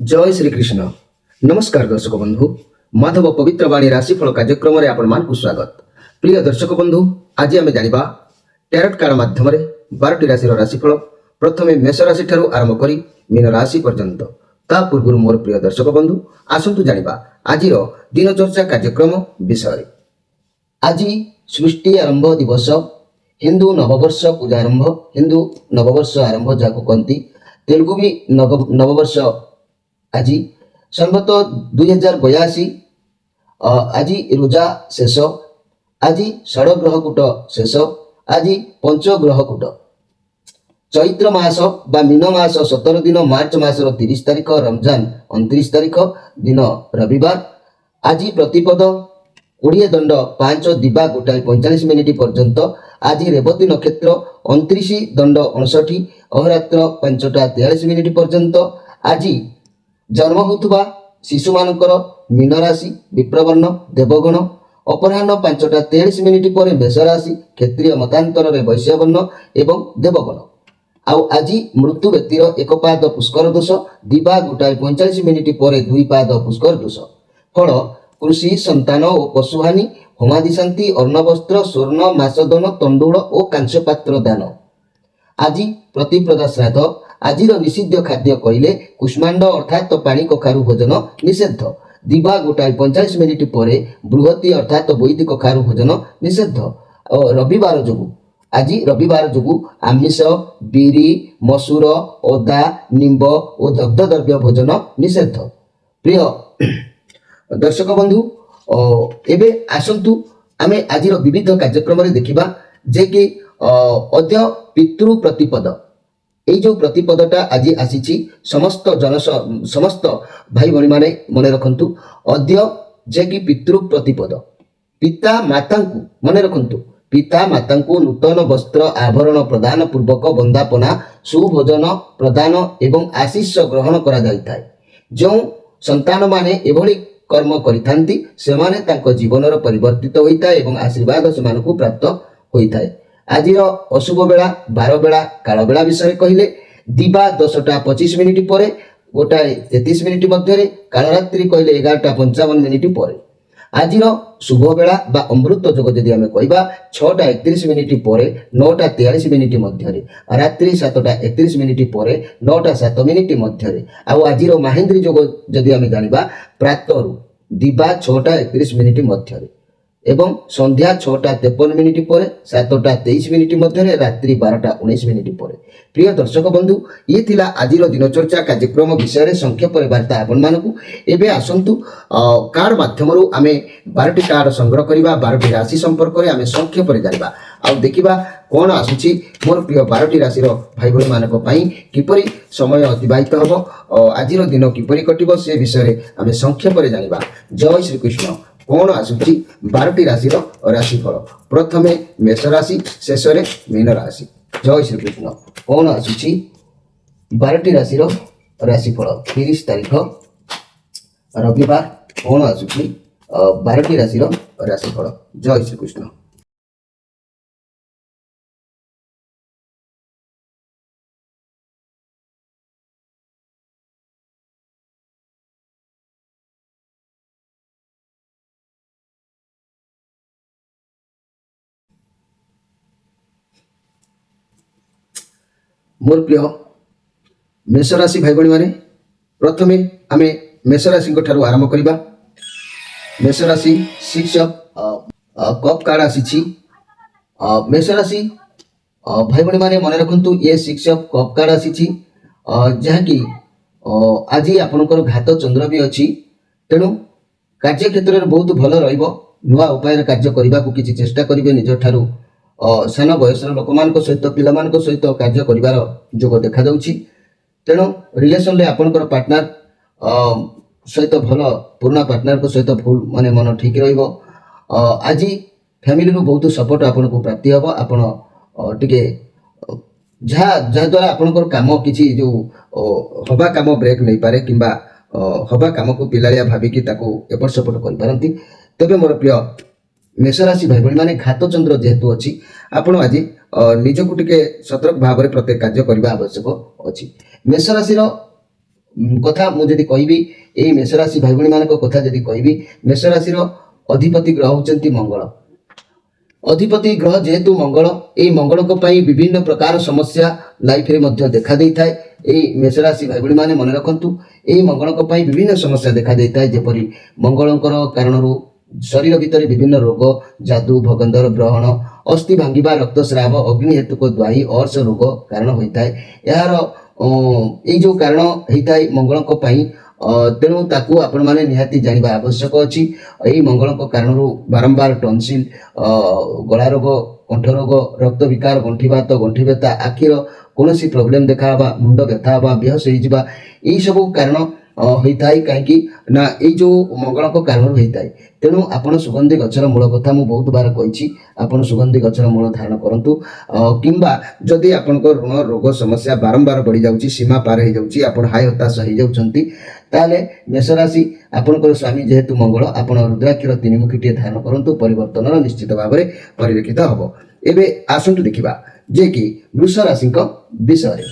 जय श्री कृष्ण। नमस्कार दर्शक बंधु, माधव पवित्र वाणी राशिफल कार्यक्रम में आपण मानकु स्वागत। प्रिय दर्शक बंधु, आज आम जानिबा टैरोट कार्ड माध्यम 12टी राशि राशिफल। प्रथमे मेष राशि ठारू आरंभ करी मीन राशि पर्यंत। ता पूर्व मोर प्रिय दर्शक बंधु, आसंतु जानिबा आज दिनचर्चा कार्यक्रम विषय। आज सृष्टि आरंभ दिवस, हिंदू नववर्ष पूजारंभ, हिंदू नववर्ष आरंभ जाको कहती, तेलुगु भी नववर्ष आज संबत 2082। आज रोजा शेष, आज षड़ ग्रहकूट शेष, आज पंचग्रहकूट। चैत्र मास बा मीन मास 17 दिन, मार्च मासर 30 तारिख, रमजान 29 तारिख दिन रविवार। आज प्रतिपद 20 दंड 5 दिबा 1:45 मिनिट पर्यंत। आज रेवती नक्षत्र 29 दंड 59 अहोरात्र 5:43 मिनिट पर्यंत। आज जन्म होता शिशु मानकर मीन राशि विप्रवर्ण देवगण। अपराह्न 5:43 मिनिट पर मेष राशि क्षेत्रीय मतांतर वैश्यवर्ण एवं देवगण। आज मृत्यु व्यक्तिर एक पाद पुष्कर दोष, दिबा 1:45 मिनिट पर 2 पाद पुष्कर दोष। फल कृषि, संतान और पशुहानि, होमादि शांति, अर्णवस्त्र, स्वर्ण, मासदन, तंडुल और कांस्यपात्र दान। आज प्रतिप्रदा श्राद्ध। आज निषिद्ध खाद्य कहले कुष्मांड अर्थात पानी कखारु भोजन निषेध। दिबा 1:45 मिनिट पर बृहति अर्थात वैदिक कखारु भोजन निषेध। रविवार जोगु आज रविवार जोगु आमिष, बिरी, मसूर, अदा, निंब और दग्ध द्रव्य भोजन निषेध। प्रिय दर्शक बंधु, एबे आसंतु आमे आज विविध कार्यक्रम देखिबा जे कि अद्य पितृ प्रतिपद। এই जो प्रतिपदटा आज आसी समस्त समस्त भाई भाई माने मन रखु अद्य जे कि पितृ प्रतिपद। पिता माता मन रखु पिता माता नूतन वस्त्र आभरण प्रदान पूर्वक वंदापना सुभोजन प्रदान एवं आशीष ग्रहण करा जायଥାଏ। जो संतान माने एभली कर्म करिथांती सेमाने तांको जीवनर परिवर्तित होइଥାଏ एवं आशीर्वाद सेमानकु प्राप्त होइଥାଏ। आज अशुभ बेला 12 बेला काल बेला विषय कहले दिबा 10:25 मिनिट पर 1:33 मिनिट मध्य, कालरात्रि कहले 11:55 मिनिट पर। आज शुभ बेला बा अमृत जोग जदि आमे कहबा 6:31 मिनिट पर 9:43 मिनिट मध्य, रात्रि 7:31 मिनिट पर 9:07 मिनिट मध्य। आज महेंद्री जोग जदि आमे जानिबा प्रातरु दिबा 6:31 मिनिट मध्य एवं संध्या 6:53 मिनिट पर 7:23 मिनिट मध्य, रात्रि 12:19 मिनिट पर। प्रिय दर्शक बंधु, ये थिला आज दिनचर्चा कार्यक्रम विषय संक्षेप वार्ता आपण मानकु। एबे आसंतु कार्ड माध्यम आमे 12टी कार्ड संग्रह करिबा, 12टी राशि संपर्क रे आमे संक्षेप रे जानिबा आ देखिबा कोन आसुची मोर प्रिय 12टी राशि रो भाई भाई मानक पई किपरि समय अतिबाहित हबो, आज दिन किपरि कटिबो से विषय रे आमे संक्षेप रे जानिबा। जय श्री कृष्ण। कौन आसुची 12टी राशि राशिफल। प्रथमे मेष राशि, शेष रे मीन राशि। जय श्री कृष्ण। कौन आसुची 12टी राशि राशिफल 30 तारिख रविवार। कौन आसुची 12टी राशि राशिफल। जय श्री कृष्ण। मोर प्रिय मेष राशि भाई भाई माने प्रथमे आमे मेष राशि ठारू आरंभ करिबा। मेष राशि 6 कप कार्ड आसी। मेष राशि भाई भाई माने मन रखु ये 6 कप कार्ड आसी जहाँकि आज आपणकर घात चंद्र भी अच्छी, तेणु कार्य क्षेत्र में बहुत भल नुआ उपाय कार्य करने को किसी चेष्टा करेंगे। निज ठारू सान बयसर लोक सहित पिला सहित कार्य कर जोग देखा जाउछि। तेणु रिलेसन में आपणकर पार्टनर सहित भल पुराना पार्टनर सहित फुल माने मन ठीक रहिबो। आज फैमिली रू बहुत सपोर्ट आपन को प्राप्ति हम। आपण टिके जहाँ द्वारा आपणकर काम किसी जो हवा काम ब्रेक नहीं पारे किंबा हवा काम को पिलालिया भाविकी ताको एपट सपोर्ट कर पारंती। तबे मोर प्रिय मेष राशि भाई भाई माने घात चंद्र जेहेतु अच्छी, आपण आज निजକୁ ଟିକେ ସତର୍କ ଭାବରେ ପ୍ରତ୍ୟେକ କାର୍ଯ୍ୟ କରିବା ଆବଶ୍ୟକ ଅଛି। मेष राशि କଥା ମୁଁ ଯଦି କହିବି ଏଇ ମେଷ ରାଶି ଭାଇ ଭଉଣୀମାନଙ୍କ କଥା ଯଦି କହିବି, ମେଷ ରାଶିର ଅଧିପତି ଗ୍ରହ ହେଉଛନ୍ତି ମଙ୍ଗଳ। ଅଧିପତି ଗ୍ରହ ଯେହେତୁ ମଙ୍ଗଳ, ଏଇ ମଙ୍ଗଳଙ୍କ ପାଇଁ ବିଭିନ୍ନ ପ୍ରକାର ସମସ୍ୟା ଲାଇଫରେ ମଧ୍ୟ ଦେଖା ଦେଇଥାଏ। ଏଇ ମେଷ ରାଶି ଭାଇ ଭଉଣୀମାନେ ମନେ ରଖନ୍ତୁ, ଏଇ ମଙ୍ଗଳଙ୍କ ପାଇଁ ବିଭିନ୍ନ ସମସ୍ୟା ଦେଖା ଦେଇଥାଏ। ଯେପରି ମଙ୍ଗଳଙ୍କର କାରଣରୁ ଶରୀର ଭିତରେ ବିଭିନ୍ନ ରୋଗ, ଯାଦୁ, ଭଗନ୍ଦର ଗ୍ରହଣ, ଅସ୍ଥି ଭାଙ୍ଗିବା, ରକ୍ତସ୍ରାବ, ଅଗ୍ନି ହେତୁକ ଦ୍ୱାୟୀ, ଅର୍ଶ ରୋଗ କାରଣ ହୋଇଥାଏ। ଏହାର ଏଇ ଯେଉଁ କାରଣ ହେଇଥାଏ ମଙ୍ଗଳଙ୍କ ପାଇଁ, ତେଣୁ ତାକୁ ଆପଣମାନେ ନିହାତି ଜାଣିବା ଆବଶ୍ୟକ ଅଛି। ଏହି ମଙ୍ଗଳଙ୍କ କାରଣରୁ ବାରମ୍ବାର ଟନସିଲ, ଗଳା ରୋଗ, କଣ୍ଠ ରୋଗ, ରକ୍ତ ବିକାର, ଗଣ୍ଠିବାତ, ଗଣ୍ଠି ବ୍ୟଥା, ଆଖିର କୌଣସି ପ୍ରୋବ୍ଲେମ୍ ଦେଖାହେବା, ମୁଣ୍ଡ ବ୍ୟଥା ହେବା, ବେହୋସ ହେଇଯିବା, ଏହିସବୁ କାରଣ ହୋଇଥାଏ। କାହିଁକି ନା ଏଇ ଯେଉଁ ମଙ୍ଗଳଙ୍କ କାରଣରୁ ହୋଇଥାଏ। ତେଣୁ ଆପଣ ସୁଗନ୍ଧି ଗଛର ମୂଳ କଥା ମୁଁ ବହୁତ ବାର କହିଛି, ଆପଣ ସୁଗନ୍ଧି ଗଛର ମୂଳ ଧାରଣ କରନ୍ତୁ। କିମ୍ବା ଯଦି ଆପଣଙ୍କ ଋଣ ରୋଗ ସମସ୍ୟା ବାରମ୍ବାର ବଢ଼ିଯାଉଛି, ସୀମା ପାର ହେଇଯାଉଛି, ଆପଣ ହାୟ ହତାଶ ହେଇଯାଉଛନ୍ତି, ତାହେଲେ ମେଷ ରାଶି ଆପଣଙ୍କର ସ୍ୱାମୀ ଯେହେତୁ ମଙ୍ଗଳ, ଆପଣ ରୁଦ୍ରାକ୍ଷର 3 ମୁଖିଟିଏ ଧାରଣ କରନ୍ତୁ, ପରିବର୍ତ୍ତନର ନିଶ୍ଚିତ ଭାବରେ ପରିଲକ୍ଷିତ ହେବ। ଏବେ ଆସନ୍ତୁ ଦେଖିବା ଯେ କି ବୃଷ ରାଶିଙ୍କ ବିଷୟରେ।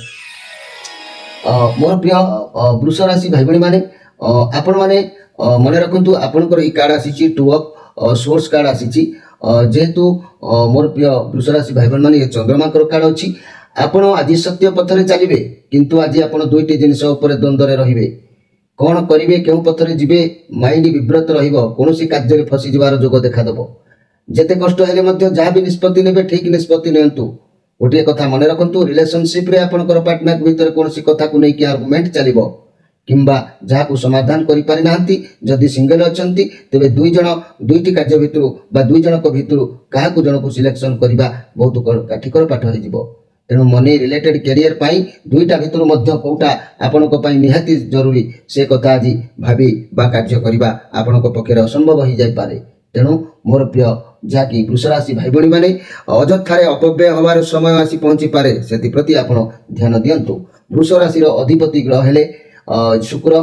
ମୋର ପ୍ରିୟ ବୃଷ ରାଶି ଭାଇ ଭଉଣୀମାନେ, ଆପଣମାନେ ମନେ ରଖନ୍ତୁ ଆପଣଙ୍କର ଏଇ କାର୍ଡ଼ ଆସିଛି 2 ଅଫ୍ ସୋର୍ସ କାର୍ଡ଼ ଆସିଛି। ଯେହେତୁ ମୋର ପ୍ରିୟ ବୃଷ ରାଶି ଭାଇ ଭଉଣୀମାନେ, ଏ ଚନ୍ଦ୍ରମାଙ୍କର କାର୍ଡ଼ ଅଛି। ଆପଣ ଆଜି ସତ୍ୟ ପଥରେ ଚାଲିବେ, କିନ୍ତୁ ଆଜି ଆପଣ 2ଟି ଜିନିଷ ଉପରେ ଦ୍ୱନ୍ଦ୍ୱରେ ରହିବେ। କ'ଣ କରିବେ, କେଉଁ ପଥରେ ଯିବେ, ମାଇଣ୍ଡ ବିବ୍ରତ ରହିବ, କୌଣସି କାର୍ଯ୍ୟରେ ଫସିଯିବାର ଯୋଗ ଦେଖାଦେବ। ଯେତେ କଷ୍ଟ ହେଲେ ମଧ୍ୟ ଯାହା ବି ନିଷ୍ପତ୍ତି ନେବେ ଠିକ୍ ନିଷ୍ପତ୍ତି ନିଅନ୍ତୁ। ଗୋଟିଏ କଥା ମନେ ରଖନ୍ତୁ, ରିଲେସନସିପ୍ରେ ଆପଣଙ୍କର ପାର୍ଟନର ଭିତରେ କୌଣସି କଥାକୁ ନେଇକି ଆର୍ଗୁମେଣ୍ଟ ଚାଲିବ, କିମ୍ବା ଯାହାକୁ ସମାଧାନ କରିପାରିନାହାନ୍ତି, ଯଦି ସିଙ୍ଗଲ ଅଛନ୍ତି ତେବେ 2 ଜଣ 2ଟି କାର୍ଯ୍ୟ ଭିତରୁ ବା 2 ଜଣଙ୍କ ଭିତରୁ କାହାକୁ ଜଣକୁ ସିଲେକ୍ସନ କରିବା ବହୁତ କାଠିକର ପାଠ ହେଇଯିବ। ତେଣୁ ମନି ରିଲେଟେଡ୍ କ୍ୟାରିୟର ପାଇଁ 2ଟା ଭିତରୁ ମଧ୍ୟ କେଉଁଟା ଆପଣଙ୍କ ପାଇଁ ନିହାତି ଜରୁରୀ, ସେ କଥା ଆଜି ଭାବି ବା କାର୍ଯ୍ୟ କରିବା ଆପଣଙ୍କ ପକ୍ଷରେ ଅସମ୍ଭବ ହୋଇଯାଇପାରେ। ତେଣୁ ମୋର ପ୍ରିୟ ଯାହାକି ବୃଷ ରାଶି ଭାଇ ଭଉଣୀମାନେ, ଅଯଥାରେ ଅପବ୍ୟୟ ହେବାର ସମୟ ଆସି ପହଞ୍ଚିପାରେ, ସେଥିପ୍ରତି ଆପଣ ଧ୍ୟାନ ଦିଅନ୍ତୁ। ବୃଷ ରାଶିର ଅଧିପତି ଗ୍ରହ ହେଲେ ଶୁକ୍ର।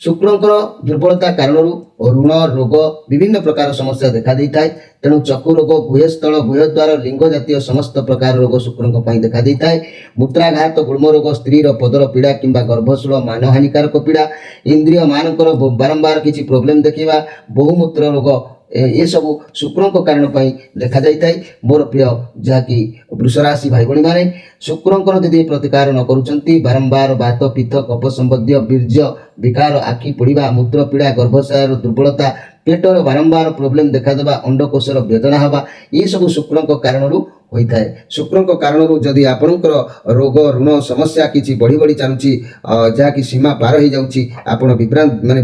ଶୁକ୍ରଙ୍କର ଦୁର୍ବଳତା କାରଣରୁ ଋଣ ରୋଗ ବିଭିନ୍ନ ପ୍ରକାର ସମସ୍ୟା ଦେଖା ଦେଇଥାଏ। ତେଣୁ ଚକ୍ଷୁ ରୋଗ, ଗୁହ୍ୟସ୍ଥଳ, ଗୁହ୍ୟଦ୍ୱାର, ଲିଙ୍ଗ ଜାତୀୟ ସମସ୍ତ ପ୍ରକାର ରୋଗ ଶୁକ୍ରଙ୍କ ପାଇଁ ଦେଖା ଦେଇଥାଏ। ମୂତ୍ରାଘାତ, ଗୁଳ୍ମ ରୋଗ, ସ୍ତ୍ରୀର ପଦର ପୀଡ଼ା କିମ୍ବା ଗର୍ଭଶୂଳ ମାନହାନିକାରକ ପୀଡ଼ା, ଇନ୍ଦ୍ରିୟ ମାନଙ୍କର ବାରମ୍ବାର କିଛି ପ୍ରୋବ୍ଲେମ୍ ଦେଖିବା, ବହୁମୂତ୍ର ରୋଗ, ଏସବୁ ଶୁକ୍ରଙ୍କ କାରଣ ପାଇଁ ଦେଖାଯାଇଥାଏ। ମୋର ପ୍ରିୟ ଯାହାକି ବୃଷ ରାଶି ଭାଇ ଭଉଣୀମାନେ, ଶୁକ୍ରଙ୍କର ଯଦି ପ୍ରତିକାର ନ କରୁଛନ୍ତି, ବାରମ୍ବାର ବାତ, ପିତ୍ତ, କଫ ସମ୍ବନ୍ଧୀୟ ବୀର୍ଯ୍ୟ ବିକାର, ଆଖି ପୋଡ଼ିବା, ମୂତ୍ର ପୀଡ଼ା, ଗର୍ଭାଶୟର ଦୁର୍ବଳତା, ପେଟର ବାରମ୍ବାର ପ୍ରୋବ୍ଲେମ୍ ଦେଖାଦେବା, ଅଣ୍ଡକୋଷର ବେଦନା ହେବା, ଏସବୁ ଶୁକ୍ରଙ୍କ କାରଣରୁ ହୋଇଥାଏ। ଶୁକ୍ରଙ୍କ କାରଣରୁ ଯଦି ଆପଣଙ୍କର ରୋଗ ଋଣ ସମସ୍ୟା କିଛି ବଢ଼ି ବଢ଼ି ଚାଲୁଛି, ଯାହାକି ସୀମା ପାର ହେଇଯାଉଛି, ଆପଣ ବିଭ୍ରାନ୍ତ ମାନେ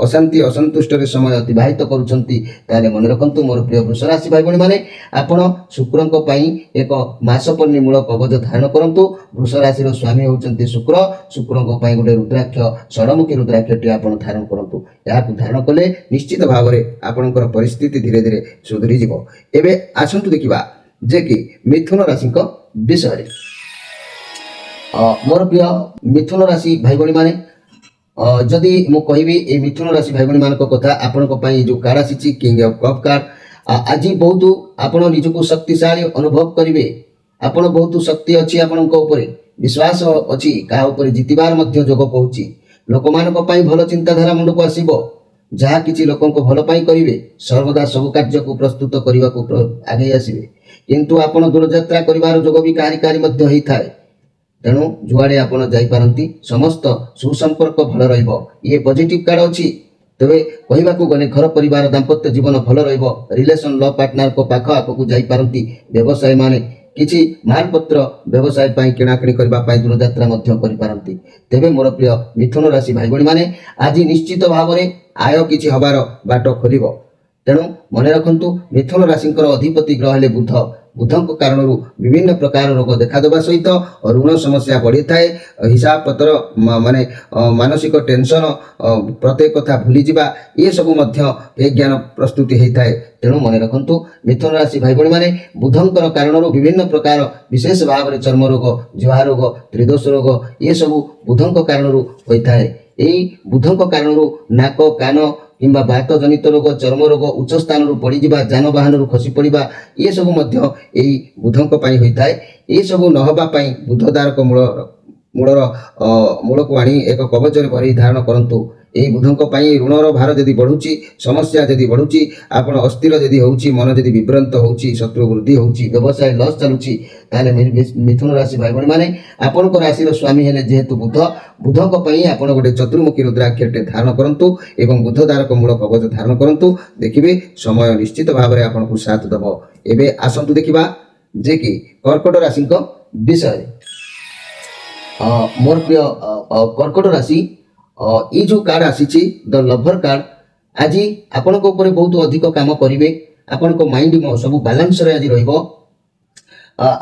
ଅଶାନ୍ତି ଅସନ୍ତୁଷ୍ଟରେ ସମୟ ଅତିବାହିତ କରୁଛନ୍ତି, ତାହେଲେ ମନେ ରଖନ୍ତୁ ମୋର ପ୍ରିୟ ବୃଷ ରାଶି ଭାଇ ଭଉଣୀମାନେ, ଆପଣ ଶୁକ୍ରଙ୍କ ପାଇଁ ଏକ ମାସପଲ୍ଲୀ ମୂଳ କବଚ ଧାରଣ କରନ୍ତୁ। ବୃଷ ରାଶିର ସ୍ୱାମୀ ହେଉଛନ୍ତି ଶୁକ୍ର। ଶୁକ୍ରଙ୍କ ପାଇଁ ଗୋଟେ ରୁଦ୍ରାକ୍ଷ, ଷଡ଼ମୁଖୀ ରୁଦ୍ରାକ୍ଷଟି ଆପଣ ଧାରଣ କରନ୍ତୁ। ଏହାକୁ ଧାରଣ କଲେ ନିଶ୍ଚିତ ଭାବରେ ଆପଣଙ୍କର ପରିସ୍ଥିତି ଧୀରେ ଧୀରେ ସୁଧୁରିଯିବ। ଏବେ ଆସନ୍ତୁ ଦେଖିବା ଯେ କି ମିଥୁନ ରାଶିଙ୍କ ବିଷୟରେ। ମୋର ପ୍ରିୟ ମିଥୁନ ରାଶି ଭାଇ ଭଉଣୀମାନେ, ଯଦି ମୁଁ କହିବି এই ମିଥୁନ ରାଶି ଭାଇ ଭଉଣୀମାନଙ୍କ କଥା, ଆପଣଙ୍କ ପାଇଁ ଯେଉଁ କାର୍ଡ଼ ଆସିଛି କିଙ୍ଗ ଅଫ୍ କପ୍ କାର୍ଡ଼, ଆଜି ବହୁତ ଆପଣ ନିଜକୁ ଶକ୍ତିଶାଳୀ ଅନୁଭବ କରିବେ। ଆପଣ ବହୁତ ଶକ୍ତି ଅଛି ଆପଣଙ୍କ ଉପରେ, ବିଶ୍ୱାସ ଅଛି, କାହା ଉପରେ ଜିତିବାର ମଧ୍ୟ ଯୋଗ କହୁଛି। ଲୋକମାନଙ୍କ ପାଇଁ ଭଲ ଚିନ୍ତାଧାରା ମୁଣ୍ଡକୁ ଆସିବ, ଯାହା କିଛି ଲୋକଙ୍କ ଭଲ ପାଇଁ କରିବେ, ସର୍ବଦା ସବୁ କାର୍ଯ୍ୟକୁ ପ୍ରସ୍ତୁତ କରିବାକୁ ଆଗେଇ ଆସିବେ। କିନ୍ତୁ ଆପଣ ଦୂରଯାତ୍ରା କରିବାର ଯୋଗ ବି କାହାରି କାହାରି ମଧ୍ୟ ହେଇଥାଏ। ତେଣୁ ଯୁଆଡ଼େ ଆପଣ ଯାଇପାରନ୍ତି, ସମସ୍ତ ସୁସମ୍ପର୍କ ଭଲ ରହିବ। ଇଏ ପଜିଟିଭ୍ କାର୍ଡ଼ ଅଛି। ତେବେ କହିବାକୁ ଗଲେ ଘର ପରିବାର ଦାମ୍ପତ୍ୟ ଜୀବନ ଭଲ ରହିବ। ରିଲେସନ୍ ଲଭ୍ ପାର୍ଟନରଙ୍କ ପାଖ ଆଗକୁ ଯାଇପାରନ୍ତି। ବ୍ୟବସାୟୀମାନେ କିଛି ମାଲପତ୍ର ବ୍ୟବସାୟ ପାଇଁ କିଣାକିଣି କରିବା ପାଇଁ ଦୂରଯାତ୍ରା ମଧ୍ୟ କରିପାରନ୍ତି। ତେବେ ମୋର ପ୍ରିୟ ମିଥୁନ ରାଶି ଭାଇ ଭଉଣୀମାନେ, ଆଜି ନିଶ୍ଚିତ ଭାବରେ ଆୟ କିଛି ହେବାର ବାଟ ଖୋଲିବ। ତେଣୁ ମନେ ରଖନ୍ତୁ, ମିଥୁନ ରାଶିଙ୍କର ଅଧିପତି ଗ୍ରହ ହେଲେ ବୁଧ। ବୁଧଙ୍କ କାରଣରୁ ବିଭିନ୍ନ ପ୍ରକାର ରୋଗ ଦେଖାଦେବା ସହିତ ଋଣ ସମସ୍ୟା ବଢ଼ିଥାଏ। ହିସାବ ପତ୍ର ମାନେ ମାନସିକ ଟେନସନ୍, ପ୍ରତ୍ୟେକ କଥା ଭୁଲିଯିବା, ଏସବୁ ମଧ୍ୟ ଏ ଜ୍ଞାନ ପ୍ରସ୍ତୁତି ହୋଇଥାଏ। ତେଣୁ ମନେ ରଖନ୍ତୁ ମିଥୁନ ରାଶି ଭାଇ ଭଉଣୀମାନେ, ବୁଧଙ୍କର କାରଣରୁ ବିଭିନ୍ନ ପ୍ରକାର ବିଶେଷ ଭାବରେ ଚର୍ମ ରୋଗ, ଜିହ୍ବା ରୋଗ, ତ୍ରିଦୋଷ ରୋଗ, ଏସବୁ ବୁଧଙ୍କ କାରଣରୁ ହୋଇଥାଏ। ଏହି ବୁଧଙ୍କ କାରଣରୁ ନାକ, କାନ କିମ୍ବା ବାତ ଜନିତ ରୋଗ, ଚର୍ମ ରୋଗ, ଉଚ୍ଚ ସ୍ଥାନରୁ ପଡ଼ିଯିବା, ଯାନବାହନରୁ ଖସି ପଡ଼ିବା, ଏସବୁ ମଧ୍ୟ ଏହି ବୁଧଙ୍କ ପାଇଁ ହୋଇଥାଏ। ଏସବୁ ନ ହେବା ପାଇଁ ବୁଧ ଦ୍ୱାରକ ମୂଳର ମୂଳକୁ ଆଣି ଏକ କବଚରେ ଭରି ଧାରଣ କରନ୍ତୁ। ଏହି ବୁଧଙ୍କ ପାଇଁ ଋଣର ଭାର ଯଦି ବଢ଼ୁଛି, ସମସ୍ୟା ଯଦି ବଢ଼ୁଛି, ଆପଣ ଅସ୍ଥିର ଯଦି ହେଉଛି, ମନ ଯଦି ବିଭ୍ରାନ୍ତ ହେଉଛି, ଶତ୍ରୁ ବୃଦ୍ଧି ହେଉଛି, ବ୍ୟବସାୟ ଲସ୍ ଚାଲୁଛି, ତାହେଲେ ମିଥୁନ ରାଶି ଭାଇ ଭଉଣୀମାନେ ଆପଣଙ୍କ ରାଶିର ସ୍ୱାମୀ ହେଲେ ଯେହେତୁ ବୁଧଙ୍କ ପାଇଁ ଆପଣ ଗୋଟେ ଚତୁର୍ମୁଖୀ ରୁଦ୍ରାକ୍ଷରଟେ ଧାରଣ କରନ୍ତୁ ଏବଂ ବୁଧ ଦ୍ୱାରକ ମୂଳ କବଚ ଧାରଣ କରନ୍ତୁ। ଦେଖିବେ ସମୟ ନିଶ୍ଚିତ ଭାବରେ ଆପଣଙ୍କୁ ସାଥ ଦେବ। ଏବେ ଆସନ୍ତୁ ଦେଖିବା ଯେ କି କର୍କଟ ରାଶିଙ୍କ ବିଷୟରେ। ମୋର ପ୍ରିୟ କର୍କଟ ରାଶି, ଏଇ ଯେଉଁ କାର୍ଡ ଆସିଛି ଦ ଲଭର କାର୍ଡ, ଆଜି ଆପଣଙ୍କ ଉପରେ ବହୁତ ଅଧିକ କାମ କରିବେ। ଆପଣଙ୍କ ମାଇଣ୍ଡ ସବୁ ବାଲାନ୍ସରେ ଆଜି ରହିବ।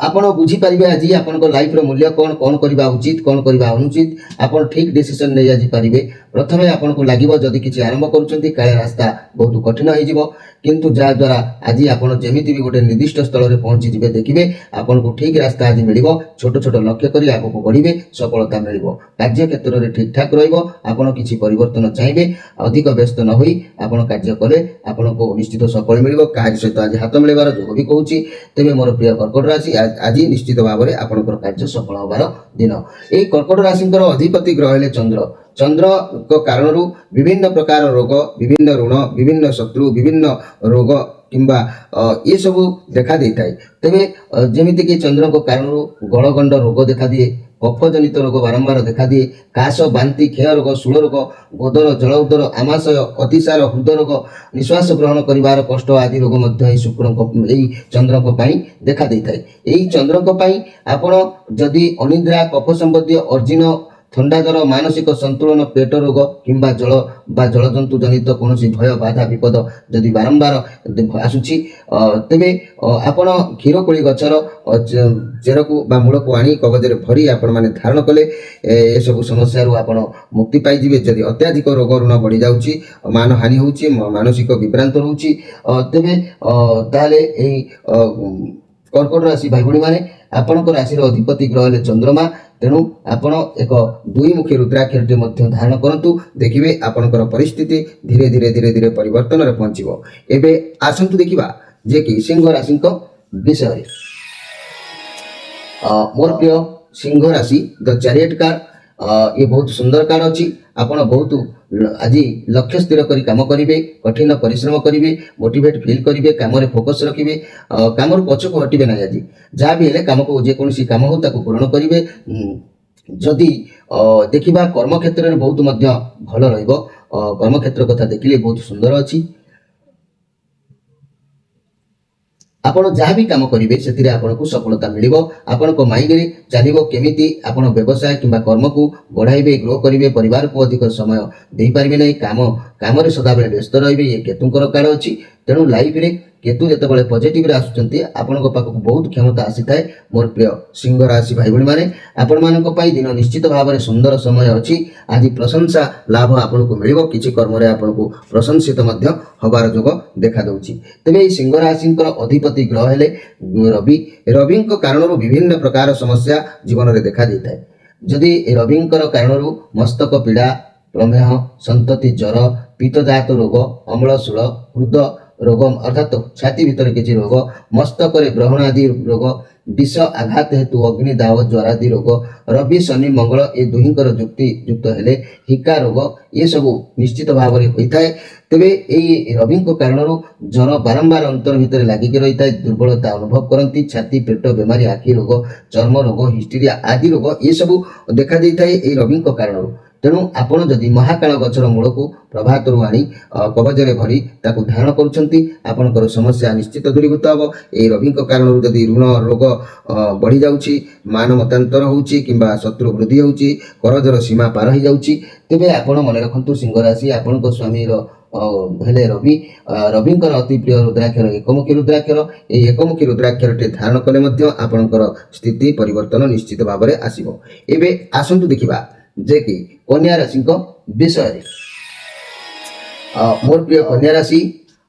ଆପଣ ବୁଝିପାରିବେ ଆଜି ଆପଣଙ୍କ ଲାଇଫର ମୂଲ୍ୟ କ'ଣ, କ'ଣ କରିବା ଉଚିତ, କ'ଣ କରିବା ଅନୁଚିତ। ଆପଣ ଠିକ୍ ଡିସିସନ୍ ନେଇ ଆଜି ପାରିବେ। ପ୍ରଥମେ ଆପଣଙ୍କୁ ଲାଗିବ ଯଦି କିଛି ଆରମ୍ଭ କରୁଛନ୍ତି କାଳେ ରାସ୍ତା ବହୁତ କଠିନ ହେଇଯିବ, କିନ୍ତୁ ଯାହାଦ୍ୱାରା ଆଜି ଆପଣ ଯେମିତି ବି ଗୋଟେ ନିର୍ଦ୍ଦିଷ୍ଟ ସ୍ଥଳରେ ପହଞ୍ଚିଯିବେ। ଦେଖିବେ ଆପଣଙ୍କୁ ଠିକ୍ ରାସ୍ତା ଆଜି ମିଳିବ। ଛୋଟ ଛୋଟ ଲକ୍ଷ୍ୟ କରି ଆଗକୁ ବଢ଼ିବେ, ସଫଳତା ମିଳିବ। କାର୍ଯ୍ୟକ୍ଷେତ୍ରରେ ଠିକ୍ଠାକ୍ ରହିବ। ଆପଣ କିଛି ପରିବର୍ତ୍ତନ ଚାହିଁବେ, ଅଧିକ ବ୍ୟସ୍ତ ନ ହୋଇ ଆପଣ କାର୍ଯ୍ୟ କଲେ ଆପଣଙ୍କୁ ନିଶ୍ଚିତ ସଫଳ ମିଳିବ। କାହାରି ସହିତ ଆଜି ହାତ ମିଳାଇବାର ଯୋଗ ବି କହୁଛି। ତେବେ ମୋର ପ୍ରିୟ କର୍କଟ ରାଶି, ଆଜି ନିଶ୍ଚିତ ଭାବରେ ଆପଣଙ୍କର କାର୍ଯ୍ୟ ସଫଳ ହେବାର ଦିନ। ଏହି କର୍କଟ ରାଶିଙ୍କର ଅଧିପତି ଗ୍ରହ ହେଲେ ଚନ୍ଦ୍ର। ଚନ୍ଦ୍ରଙ୍କ କାରଣରୁ ବିଭିନ୍ନ ପ୍ରକାର ରୋଗ, ବିଭିନ୍ନ ଋଣ, ବିଭିନ୍ନ ଶତ୍ରୁ, ବିଭିନ୍ନ ରୋଗ କିମ୍ବା ଏସବୁ ଦେଖା ଦେଇଥାଏ। ତେବେ ଯେମିତିକି ଚନ୍ଦ୍ରଙ୍କ କାରଣରୁ ଗଳଗଣ୍ଡ ରୋଗ ଦେଖାଦିଏ, କଫଜନିତ ରୋଗ ବାରମ୍ବାର ଦେଖାଦିଏ, କାଶ, ବାନ୍ତି, କ୍ଷୟ ରୋଗ, ଶୂଳ ରୋଗ, ଗୋଦର, ଜଳ ଉଦର, ଆମାଶୟ, ଅତିସାର, ହୃଦରୋଗ, ନିଶ୍ୱାସ ଗ୍ରହଣ କରିବାର କଷ୍ଟ ଆଦି ରୋଗ ମଧ୍ୟ ଏହି ଚନ୍ଦ୍ରଙ୍କ ପାଇଁ ଦେଖା ଦେଇଥାଏ। ଏହି ଚନ୍ଦ୍ରଙ୍କ ପାଇଁ ଆପଣ ଯଦି ଅନିଦ୍ରା, କଫ ସମ୍ବନ୍ଧୀୟ ଅର୍ଜିନ, ଥଣ୍ଡା ଜ୍ୱର, ମାନସିକ ସନ୍ତୁଳନ, ପେଟ ରୋଗ କିମ୍ବା ଜଳ ବା ଜଳଜନ୍ତୁ ଜନିତ କୌଣସି ଭୟ, ବାଧା, ବିପଦ ଯଦି ବାରମ୍ବାର ଆସୁଛି, ତେବେ ଆପଣ କ୍ଷୀରକୋଳି ଗଛର ଚେରକୁ ବା ମୂଳକୁ ଆଣି କବଜରେ ଭରି ଆପଣମାନେ ଧାରଣ କଲେ ଏସବୁ ସମସ୍ୟାରୁ ଆପଣ ମୁକ୍ତି ପାଇଯିବେ। ଯଦି ଅତ୍ୟଧିକ ରୋଗ ଋଣ ବଢ଼ିଯାଉଛି, ମାନହାନି ହେଉଛି, ମାନସିକ ବିଭ୍ରାନ୍ତ ରହୁଛି, ତେବେ ତାହେଲେ ଏହି କର୍କଟ ରାଶି ଭାଇ ଭଉଣୀମାନେ, ଆପଣଙ୍କ ରାଶିର ଅଧିପତି ଗ୍ରହ ହେଲେ ଚନ୍ଦ୍ରମା। ତେଣୁ ଆପଣ ଏକ ଦୁଇମୁଖୀ ରୁଦ୍ରାକ୍ଷରଟି ମଧ୍ୟ ଧାରଣ କରନ୍ତୁ। ଦେଖିବେ ଆପଣଙ୍କର ପରିସ୍ଥିତି ଧୀରେ ଧୀରେ ଧୀରେ ଧୀରେ ପରିବର୍ତ୍ତନରେ ପହଞ୍ଚିବ। ଏବେ ଆସନ୍ତୁ ଦେଖିବା ଯେ କି ସିଂହ ରାଶିଙ୍କ ବିଷୟରେ। ମୋର ପ୍ରିୟ ସିଂହ ରାଶି, ଦ ଚ୍ୟାରିୟଟ୍ କାର୍ଡ, ये बहुत सुंदर कार्ड अच्छी। ଆପଣ ବହୁତ ଆଜି ଲକ୍ଷ୍ୟ ସ୍ଥିର କରି କାମ କରିବେ, କଠିନ ପରିଶ୍ରମ କରିବେ, ମୋଟିଭେଟ୍ ଫିଲ୍ କରିବେ, କାମରେ ଫୋକସ୍ ରଖିବେ, କାମରୁ ପଛକୁ ହଟିବେ ନାହିଁ। ଆଜି ଯାହା ବି ହେଲେ କାମକୁ, ଯେକୌଣସି କାମ ହେଉ ତାକୁ ପୂରଣ କରିବେ। ଯଦି ଦେଖିବା କର୍ମକ୍ଷେତ୍ରରେ ବହୁତ ମଧ୍ୟ ଭଲ ରହିବ। କର୍ମକ୍ଷେତ୍ର କଥା ଦେଖିଲେ ବହୁତ ସୁନ୍ଦର ଅଛି। ଆପଣ ଯାହା ବି କାମ କରିବେ ସେଥିରେ ଆପଣଙ୍କୁ ସଫଳତା ମିଳିବ। ଆପଣଙ୍କ ମାଇଣ୍ଡରେ ଚାଲିବ କେମିତି ଆପଣ ବ୍ୟବସାୟ କିମ୍ବା କର୍ମକୁ ବଢ଼ାଇବେ, ଗ୍ରୋ କରିବେ, ପରିବାରକୁ ଅଧିକ ସମୟ ଦେଇପାରିବେ ନାହିଁ, କାମରେ ସଦାବେଳେ ବ୍ୟସ୍ତ ରହିବେ। ଇଏ କେତୁଙ୍କର କାର୍ଡ ଅଛି। ତେଣୁ ଲାଇଫରେ କେତୁ ଯେତେବେଳେ ପଜିଟିଭରେ ଆସୁଛନ୍ତି ଆପଣଙ୍କ ପାଖକୁ ବହୁତ କ୍ଷମତା ଆସିଥାଏ। ମୋର ପ୍ରିୟ ସିଂହ ରାଶି ଭାଇ ଭଉଣୀମାନେ, ଆପଣମାନଙ୍କ ପାଇଁ ଦିନ ନିଶ୍ଚିତ ଭାବରେ ସୁନ୍ଦର ସମୟ ଅଛି। ଆଜି ପ୍ରଶଂସା ଲାଭ ଆପଣଙ୍କୁ ମିଳିବ। କିଛି କର୍ମରେ ଆପଣଙ୍କୁ ପ୍ରଶଂସିତ ମଧ୍ୟ ହେବାର ଯୋଗ ଦେଖାଦେଉଛି। ତେବେ ଏହି ସିଂହ ରାଶିଙ୍କର ଅଧିପତି ଗ୍ରହ ହେଲେ ରବି। ରବିଙ୍କ କାରଣରୁ ବିଭିନ୍ନ ପ୍ରକାର ସମସ୍ୟା ଜୀବନରେ ଦେଖାଦେଇଥାଏ। ଯଦି ରବିଙ୍କର କାରଣରୁ ମସ୍ତକ ପୀଡ଼ା, ପ୍ରମେହ, ସନ୍ତତି ଜ୍ୱର, ପିତ୍ତଜାତ ରୋଗ, ଅମ୍ଳଶୂଳ, ହୃଦ ରୋଗ ଅର୍ଥାତ୍ ଛାତି ଭିତରେ କିଛି ରୋଗ, ମସ୍ତକରେ ଗ୍ରହଣ ଆଦି ରୋଗ, ବିଷ ଆଘାତ ହେତୁ ଅଗ୍ନିଦାହ, ଜ୍ୱରାଦି ରୋଗ, ରବି ଶନି ମଙ୍ଗଳ ଏ ଦୁହିଁଙ୍କର ଯୁକ୍ତ ହେଲେ ହିକା ରୋଗ ଏସବୁ ନିଶ୍ଚିତ ଭାବରେ ହୋଇଥାଏ। ତେବେ ଏହି ରବିଙ୍କ କାରଣରୁ ଜ୍ୱର ବାରମ୍ବାର ଅନ୍ତର ଭିତରେ ଲାଗିକି ରହିଥାଏ, ଦୁର୍ବଳତା ଅନୁଭବ କରନ୍ତି, ଛାତି ପେଟ ବେମାରୀ, ଆଖି ରୋଗ, ଚର୍ମ ରୋଗ, ହିଷ୍ଟ୍ରିଆ ଆଦି ରୋଗ ଏସବୁ ଦେଖାଦେଇଥାଏ ଏହି ରବିଙ୍କ କାରଣରୁ। ତେଣୁ ଆପଣ ଯଦି ମହାକାଳ ଗଛର ମୂଳକୁ ପ୍ରଭାତରୁ ଆଣି କବଜରେ ଭରି ତାକୁ ଧାରଣ କରୁଛନ୍ତି, ଆପଣଙ୍କର ସମସ୍ୟା ନିଶ୍ଚିତ ଦୂରୀଭୂତ ହେବ। ଏହି ରବିଙ୍କ କାରଣରୁ ଯଦି ଋଣ ରୋଗ ବଢ଼ିଯାଉଛି, ମାନ ମତାନ୍ତର ହେଉଛି କିମ୍ବା ଶତ୍ରୁ ବୃଦ୍ଧି ହେଉଛି, କରଜର ସୀମା ପାର ହେଇଯାଉଛି, ତେବେ ଆପଣ ମନେ ରଖନ୍ତୁ ସିଂହ ରାଶି, ଆପଣଙ୍କ ସ୍ୱାମୀର ହେଲେ ରବି। ରବିଙ୍କର ଅତି ପ୍ରିୟ ରୁଦ୍ରାକ୍ଷର ଏକମୁଖୀ ରୁଦ୍ରାକ୍ଷର। ଏହି ଏକମୁଖୀ ରୁଦ୍ରାକ୍ଷରଟି ଧାରଣ କଲେ ମଧ୍ୟ ଆପଣଙ୍କର ସ୍ଥିତି ପରିବର୍ତ୍ତନ ନିଶ୍ଚିତ ଭାବରେ ଆସିବ। ଏବେ ଆସନ୍ତୁ ଦେଖିବା ଯେ କି କନ୍ୟା ରାଶିଙ୍କ ବିଷୟରେ। ମୋର ପ୍ରିୟ କନ୍ୟା ରାଶି,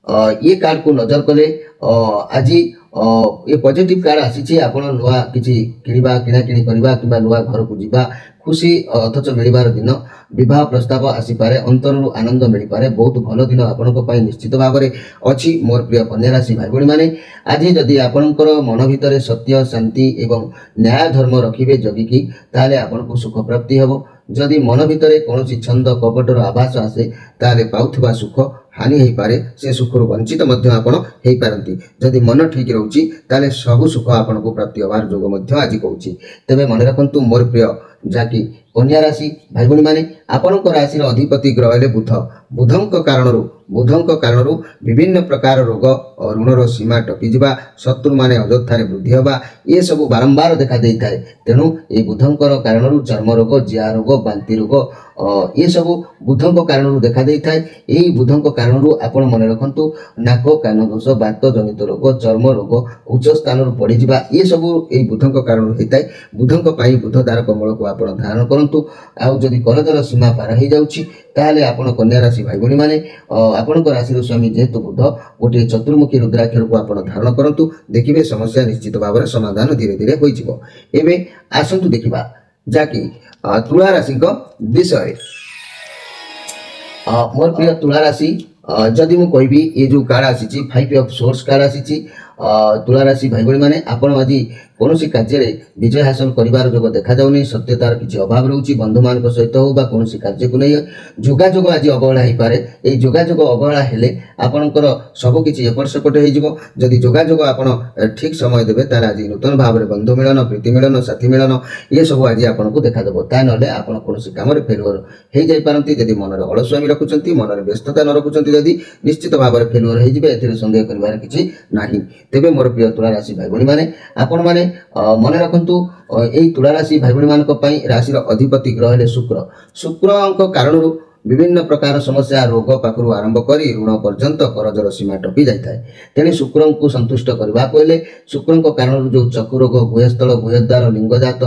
ये कार्ड को नजर कले आज ये पॉजिटिव कार्ड आसी आपण नुआ किछि किनिबा किणाकिणी करबा किबा नुआ घर को जीवा खुशी अथच मिलिबार दिन विवाह प्रस्ताव आसी पारे अंतरु आनंद मिली पारे बहुत भल दिन आपनको पई निश्चित भाव में अछि मोर प्रिय कन्या राशि भाई भणी माने आज जदि आपणकर मन भितर सत्य शांति एवं न्याय धर्म रखिबे जगिकी ताले आपनको सुख प्राप्ति हेबो जदि मन भितर कौन छंद कपटर आभास आसे ताले पाउथबा सुख हानि हो पारे से सुखर वंचित आपण हो पारती जदि मन ठीक रोची ताले सब सुख आपन को प्राप्ति होवार जोग मध्य आज कहूँ तेबे मन रखंतु मोर प्रिय जाकि कन्या राशि भाई भणी माने आपणक राशि अधिपति ग्रह हेले बुधंक कारणरू विभिन्न प्रकार रोग ऋणर सीमा टपी जा शत्रु माने अयोध्या वृद्धि होगा ये सब बारंबार देखा दे थाए तेणु ये बुधंकर कारणरू चर्म रोग जिया रोग बांति रोग ये सब बुधंक कारणरू देखा दे थाए यही बुधंक कारणरू आपण मन रखंतु नाक कान दोष बात जनित रोग चर्म रोग उच्च स्थान पड़ी जा ये सब यही बुधंक कारण होता है बुधंक बुध द्वारक मूल को आप धारण करंतु आउ जदि करदर सीमा पार हो जाउछि ताहले आपण कन्या राशि भाई भणी माने आपणक राशि स्वामी जेहेतु बुध गोटे चतुर्मुखी रुद्राक्षर को आप धारण करंतु देखिबे समस्या निश्चित भाव में समाधान धीरे धीरे होई जिवो एबे आसंतु देखिबा जाकि तुला राशि विषय मोर प्रिय तुला राशि जदि मु कहबी ये जो कार्ड आसी 5 ऑफ सोर्स कार्ड आसी तुला राशि भाई भणी माने आपण आज कौन कार्य विजय हासिल कर जोग देखा जाऊनी सत्यतार किसी अभाव रोचे बंधु मान सहित हो कौन कार्य को नहीं जोगाजोग आज अवहेला हो पारे ये जोगाजोग अवहेला हेले आपणकर सबकि एपट सेपट होदि जोगाजोग आप ठीक समय देवे ताले आज नूतन भाव में बंधु मिलन प्रीति मिलन साथी मिलन ये सब आज आपको देखादेव ता ना आप कौन कम फेलुअर हो जापारती जदि मन में अलस्वामी रखुंट मन में व्यस्तता न रखुंट जदि निश्चित भाव में फेलुअर हो सन्देह कर किसी ना तेबे मोर प्रिय तुला राशि भाई भणी माने आपण माने मन रखंतु यही तुला राशि भाई भणी मानक पई राशि अधिपति ग्रह हेले शुक्र कारण विभिन्न प्रकार समस्या रोग पाखु आरंभ कर ऋण पर्यंत करजर सीमा टपी जाए तेणु शुक्र को संतुष्ट करने को शुक्र कारण जो चकु रोग गुहस्थल गुहद्वार लिंगजात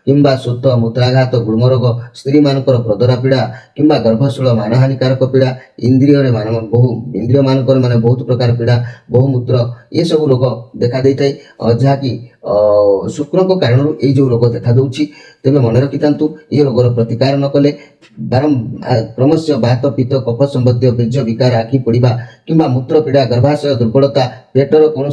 किंबा सुत मूत्राघात गुल्म रोग स्त्री मानकर प्रदरा पीड़ा किंबा गर्भशूल मानहानिकारक पीड़ा इंद्रिय मानक माने बहुत प्रकार पीड़ा बहुमूत्र ये सब रोग देखा दे थाए जहाँकि शुक्र कारण ये जो रोग देखा दूची तेज मन रखी था ये रोगर प्रतिकार न कले क्रमश बात पित्त कफ संबंधी बीज विकार आखि पड़ा कि मूत्र पीड़ा गर्भाशय दुर्बलता पेटर कौन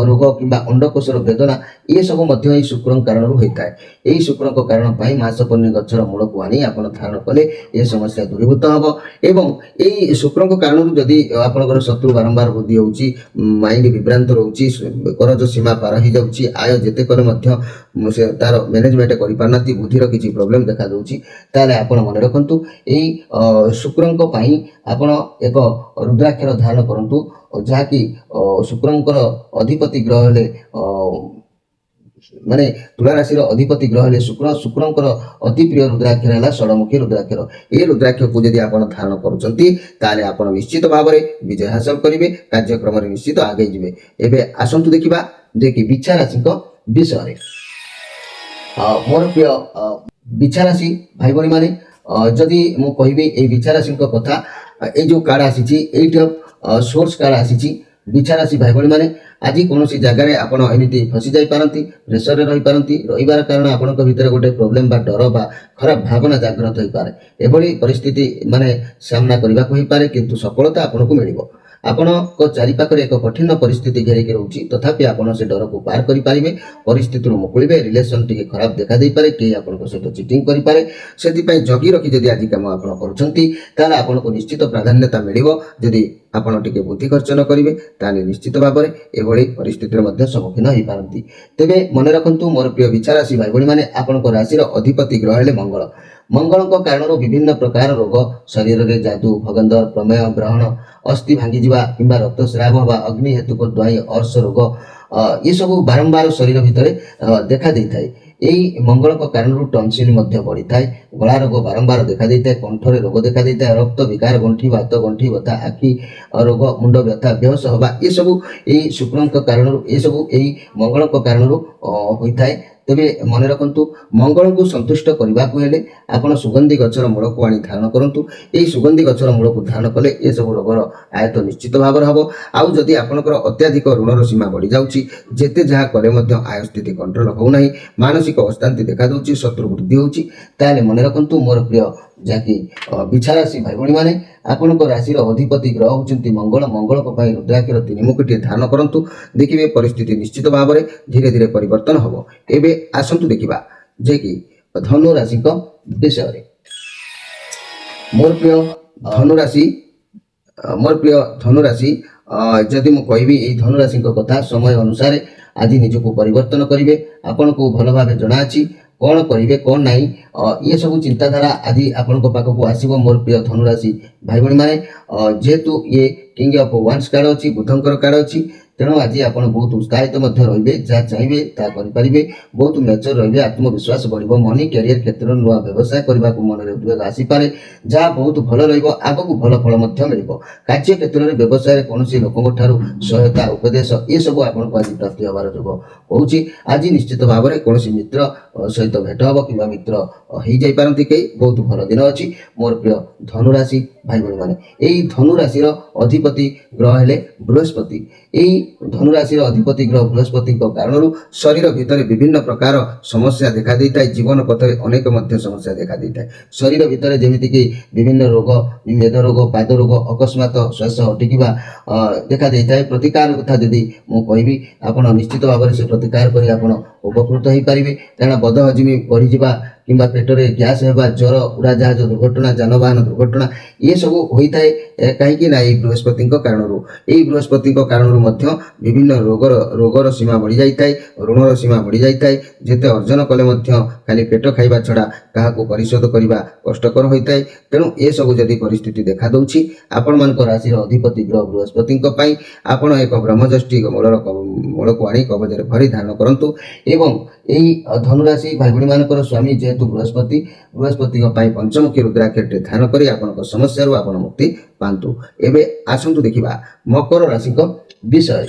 रोग कि अंडकोशर वेदना ये सब शुक्र कारण होता है यही शुक्र कारण मासपन्नी गचर मूल को आनी आप धारण कले ये समस्या दूरीभूत हम एवं यही शुक्र कारण जदि आपंकर शत्रु बारंबार वृद्धि होची माइंड विभ्रांत रोची करज सीमा पार हो जाऊँगी आय जेते कले तार मैनेजमेंट कर बुद्धिर किसी प्रोब्लेम देखा दूची ताले आपण मन रखंतु यही शुक्रंक पई आपण एक रुद्राक्षर धारण करंतु जहाँकि शुक्रंकर अधिपति ग्रह हेले माने तुला राशि अधिपति ग्रह हेले शुक्रंकर अति प्रिय रुद्राक्षर है षडमुखी रुद्राक्षर ये रुद्राक्ष को यदि आप धारण करुँच ताले आप निश्चित भाव में विजय हासिल करेंगे कार्यक्रम निश्चित आगे जी एवं आसतु देखा जे कि बिच्छा राशि विषय मोर प्रिय बिच्छा राशि भाई भणी माने जदि मु कहबी ए बिच्छा राशि कथा ए जो कार्ड आसी 8 ऑफ सोर्स कार्ड आसी बिच्छा राशि भाई भणी माने आज कौन जगार आपण एमती फसी जाई पारंती प्रेसर रही पारंती रहिबार कारण आपनक भितर गोटे प्रोब्लेम बा डर बा खराब भावना जागृत हो पारे एभली परिस्थिति माने सामना करबा को ही पारे किंतु सफलता आपनको मिलिबो आपण चारिपाखरे एक कठिन परिस्थिति घेरिक रोचे तथापि आपण से डर को पार करें परिस्थिति मुकुड़े रिलेसन टी खराब देखा दे पारे कई आप सहित चिटिंग करें से जगी रखी जदि आज कम आप आपको निश्चित प्राधान्यता मिल जदि आपण टिके बुद्धि खर्च न करेंगे ताले निश्चित भाव में एभली परिस्थिति सम्मुखीन हो पारती तेबे मन रखंतु मोर प्रिय बिच्छा राशि भाई भणी माने आपनक राशि अधिपति ग्रह हेले मंगल कारण विभिन्न प्रकार रोग शरीर में जादू भगंद प्रमेय ग्रहण अस्थि भांगी जावा किंबा रक्तस्राव व अग्नि हेतुक द्वाई अर्श रोग ये सब बारंबार शरीर भितर देखा दे थाए यही मंगल कारण टंसिल बढ़ी थाए गला रोग बारंबार देखा दे थाए कंठरे रोग देखा दे थाए रक्त विकार गंठी बात गंठी बता आखि रोग मुंड व्यथा बेहोश हवा ये सब यही शुक्र कारण ये सब यही मंगल कारण होता है ତେବେ ମନେ ରଖନ୍ତୁ ମଙ୍ଗଳଙ୍କୁ ସନ୍ତୁଷ୍ଟ କରିବାକୁ ହେଲେ ଆପଣ ସୁଗନ୍ଧି ଗଛର ମୂଳକୁ ଆଣି ଧାରଣ କରନ୍ତୁ। ଏହି ସୁଗନ୍ଧି ଗଛର ମୂଳକୁ ଧାରଣ କଲେ ଏସବୁ ରୋଗର ଆୟତ ନିଶ୍ଚିତ ଭାବରେ ହେବ। ଆଉ ଯଦି ଆପଣଙ୍କର ଅତ୍ୟଧିକ ଋଣର ସୀମା ବଢ଼ିଯାଉଛି, ଯେତେ ଯାହା କଲେ ମଧ୍ୟ ଆୟ ସ୍ଥିତି କଣ୍ଟ୍ରୋଲ ହେଉନାହିଁ, ମାନସିକ ଅଶାନ୍ତି ଦେଖାଦେଉଛି, ଶତ୍ରୁ ବୃଦ୍ଧି ହେଉଛି, ତାହେଲେ ମନେ ରଖନ୍ତୁ ମୋର ପ୍ରିୟ ଯାହାକି ବିଛା ରାଶି ଭାଇ ଭଉଣୀମାନେ, ଆପଣଙ୍କ ରାଶିର ଅଧିପତି ଗ୍ରହ ହେଉଛନ୍ତି ମଙ୍ଗଳ। ମଙ୍ଗଳଙ୍କ ପାଇଁ ରୁଦ୍ରାକ୍ଷର 3 ମୁକୁଟିଏ ଧାରଣ କରନ୍ତୁ, ଦେଖିବେ ପରିସ୍ଥିତି ନିଶ୍ଚିତ ଭାବରେ ଧୀରେ ଧୀରେ ପରିବର୍ତ୍ତନ ହେବ। ଏବେ ଆସନ୍ତୁ ଦେଖିବା ଯେ କି ଧନୁ ରାଶିଙ୍କ ବିଷୟରେ। ମୋର ପ୍ରିୟ ଧନୁ ରାଶି, ଯଦି ମୁଁ କହିବି ଏହି ଧନୁ ରାଶିଙ୍କ କଥା, ସମୟ ଅନୁସାରେ ଆଜି ନିଜକୁ ପରିବର୍ତ୍ତନ କରିବେ। ଆପଣଙ୍କୁ ଭଲ ଭାବେ ଜଣାଅଛି କ'ଣ କରିବେ କ'ଣ ନାହିଁ, ଇଏ ସବୁ ଚିନ୍ତାଧାରା ଆଜି ଆପଣଙ୍କ ପାଖକୁ ଆସିବ ମୋର ପ୍ରିୟ ଧନୁରାଶି ଭାଇ ଭଉଣୀମାନେ। ଯେହେତୁ ଇଏ କିଙ୍ଗ ଅଫ୍ ୱାନ୍ସ କାର୍ଡ଼ ଅଛି, ବୁଧଙ୍କର କାର୍ଡ଼ ଅଛି, ତେଣୁ ଆଜି ଆପଣ ବହୁତ ଉତ୍ସାହିତ ମଧ୍ୟ ରହିବେ, ଯାହା ଚାହିଁବେ ତାହା କରିପାରିବେ, ବହୁତ ମ୍ୟାଚର ରହିବେ, ଆତ୍ମବିଶ୍ୱାସ ବଢ଼ିବ, ମନି କ୍ୟାରିୟର କ୍ଷେତ୍ରରେ ନୂଆ ବ୍ୟବସାୟ କରିବାକୁ ମନରେ ଉଦ୍ବେଗ ଆସିପାରେ, ଯାହା ବହୁତ ଭଲ ରହିବ, ଆଗକୁ ଭଲ ଫଳ ମଧ୍ୟ ମିଳିବ। କାର୍ଯ୍ୟ କ୍ଷେତ୍ରରେ ବ୍ୟବସାୟରେ କୌଣସି ଲୋକଙ୍କ ଠାରୁ ସହାୟତା ଉପଦେଶ ଏସବୁ ଆପଣଙ୍କୁ ଆଜି ପ୍ରାପ୍ତି ହେବାର ଯୋଗ କହୁଛି। ଆଜି ନିଶ୍ଚିତ ଭାବରେ କୌଣସି ମିତ୍ର ସହିତ ଭେଟ ହେବ କିମ୍ବା ମିତ୍ର ହେଇଯାଇପାରନ୍ତି କେହି, ବହୁତ ଭଲ ଦିନ ଅଛି ମୋର ପ୍ରିୟ ଧନୁରାଶି ଭାଇ ଭଉଣୀମାନେ। ଏହି ଧନୁରାଶିର ଅଧିପତି ଗ୍ରହ ହେଲେ ବୃହସ୍ପତି। ଏହି ଧନୁରାଶିର ଅଧିପତି ଗ୍ରହ ବୃହସ୍ପତିଙ୍କ କାରଣରୁ ଶରୀର ଭିତରେ ବିଭିନ୍ନ ପ୍ରକାର ସମସ୍ୟା ଦେଖା ଦେଇଥାଏ, ଜୀବନ ପଥରେ ଅନେକ ମଧ୍ୟ ସମସ୍ୟା ଦେଖା ଦେଇଥାଏ। ଶରୀର ଭିତରେ ଯେମିତିକି ବିଭିନ୍ନ ରୋଗ, ମେଦ ରୋଗ, ପାଦ ରୋଗ, ଅକସ୍ମାତ ଶ୍ୱାସ ଅଟକିବା ଦେଖା ଦେଇଥାଏ। ପ୍ରତିକାର କଥା ଯଦି ମୁଁ କହିବି, ଆପଣ ନିଶ୍ଚିତ ଭାବରେ ସେ ପ୍ରତିକାର କରି ଆପଣ ଉପକୃତ ହେଇପାରିବେ, କାରଣ ବଦ ହଜମି ବଢ଼ିଯିବା କିମ୍ବା ପେଟରେ ଗ୍ୟାସ୍ ହେବା, ଜ୍ୱର, ଉଡ଼ାଜାହାଜ ଦୁର୍ଘଟଣା, ଯାନବାହନ ଦୁର୍ଘଟଣା ଏସବୁ ହୋଇଥାଏ କାହିଁକି ନା ଏହି ବୃହସ୍ପତିଙ୍କ କାରଣରୁ। ଏହି ବୃହସ୍ପତିଙ୍କ କାରଣରୁ ମଧ୍ୟ ବିଭିନ୍ନ ରୋଗର ସୀମା ବଢ଼ିଯାଇଥାଏ, ଋଣର ସୀମା ବଢ଼ିଯାଇଥାଏ। ଯେତେ ଅର୍ଜନ କଲେ ମଧ୍ୟ ଖାଲି ପେଟ ଖାଇବା ଛଡ଼ା କାହାକୁ ପରିଶୋଧ କରିବା କଷ୍ଟକର ହୋଇଥାଏ। ତେଣୁ ଏସବୁ ଯଦି ପରିସ୍ଥିତି ଦେଖାଦେଉଛି ଆପଣମାନଙ୍କ ରାଶିର ଅଧିପତି ଗ୍ରହ ବୃହସ୍ପତିଙ୍କ ପାଇଁ, ଆପଣ ଏକ ବ୍ରହ୍ମଯଷ୍ଟି ମୂଳକୁ ଆଣି କବଜରେ ଭରି ଧାରଣ କରନ୍ତୁ। ଏବଂ ଏହି ଧନୁରାଶି ଭାଇ ଭଉଣୀମାନଙ୍କର ସ୍ୱାମୀ ଯେହେତୁ ବୃହସ୍ପତିଙ୍କ ପାଇଁ ପଞ୍ଚମୁଖୀ ରୁଦ୍ରାକ୍ଷରଟି ଧାରଣ କରି ଆପଣଙ୍କ ସମସ୍ୟାରୁ ଆପଣ ମୁକ୍ତି ପାଆନ୍ତୁ। ଏବେ ଆସନ୍ତୁ ଦେଖିବା ମକର ରାଶିଙ୍କ ବିଷୟରେ।